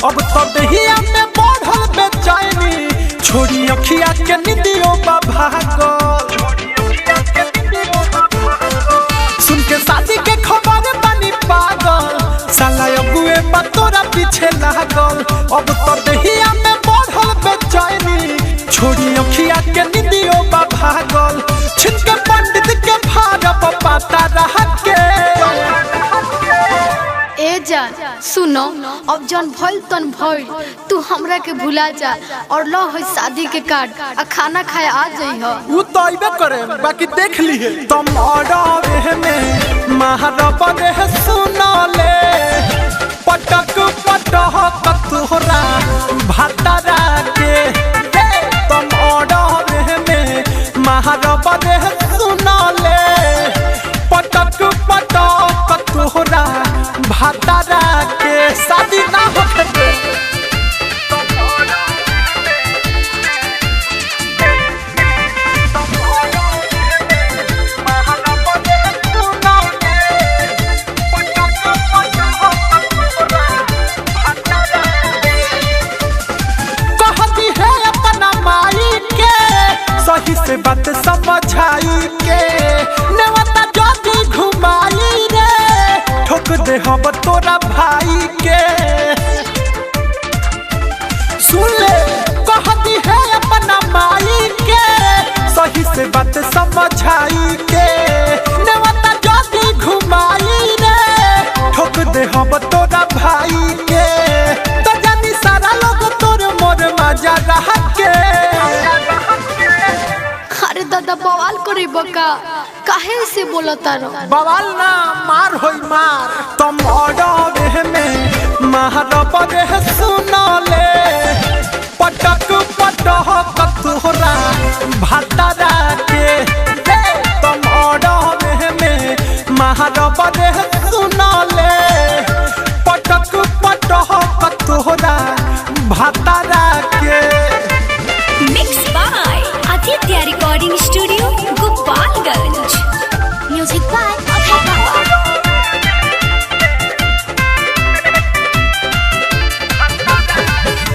अब तो दहिया में बढ़ल बेचैनी छोड़ी अखिया के निदियो भागल सुन के शादी के खबर बनी पागल साला अगुए बा तोरा पीछे लागल अब तो दहिया में बढ़ल बेचैनी छोड़ी अखिया के निदियो भागल छिनके पंडित के भारत पाता रह के ए जान सुनो अब जन भइल तन भइल तू हमरा के भुला जा और लो है शादी के कार्ड आ खाना खाए आ जइह उ तो आइबे करे बाकी देख लिए तुम ऑर्डर में महारब रे सुना ले पटक पटक तोहरा भातारा के तुम ऑर्डर में महारब रे सुना ले पटक पटक तोहरा भातारा के शादी ना होखे दे सही से बात समझाई के नेवता जदी घुमाई रे ठोक दे हम तोरा भाई के सुन ले कहती है अपना माई के सही से बात समझाई के नेवता जदी घुमाई रे ठोक दे हम तोरा भाई के तो जानी सारा लोग तोर मोर मजा रह के अरे दादा बवाल करे बका काहे से बोलता रो बवाल ना मार होई मार तुम ऑर्डर में महारब रे सुना ले पटक पटक तोहरा भातारा के तुम ऑर्डर में महारब रे सुना ले पटक पटक तोहरा भातारा के mix by Aditya recording studio Gopalganj music by Abhay Baba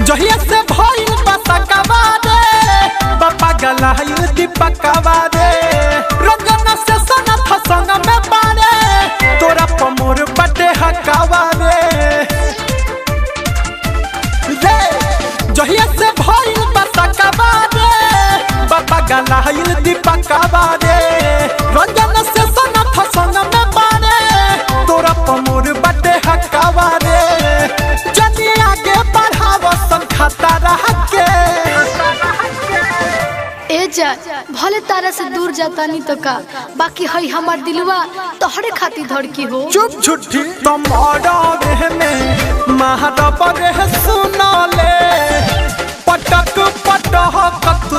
जहिया से भइल बसकवा रे बापा गलाइल दीपकवा रे रंगन से सनथ संग में बारे तोरा पमोर बटे हकावा रे जहिया से भइल बसकवा रे बापा गलाइल दीपकवा रे रंगन से सनथ संग में बारे तोरा पमोर बटे हकावा रे जनी आगे बढ़ाव खाता रह के ए जा भले तारा से दूर जाता नहीं तो का बाकी है हमार दिलवा तोहरे खातिर धड़की हो चुप झूठी तुम ऑर्डर में महारब रे सुना ले पटक पटक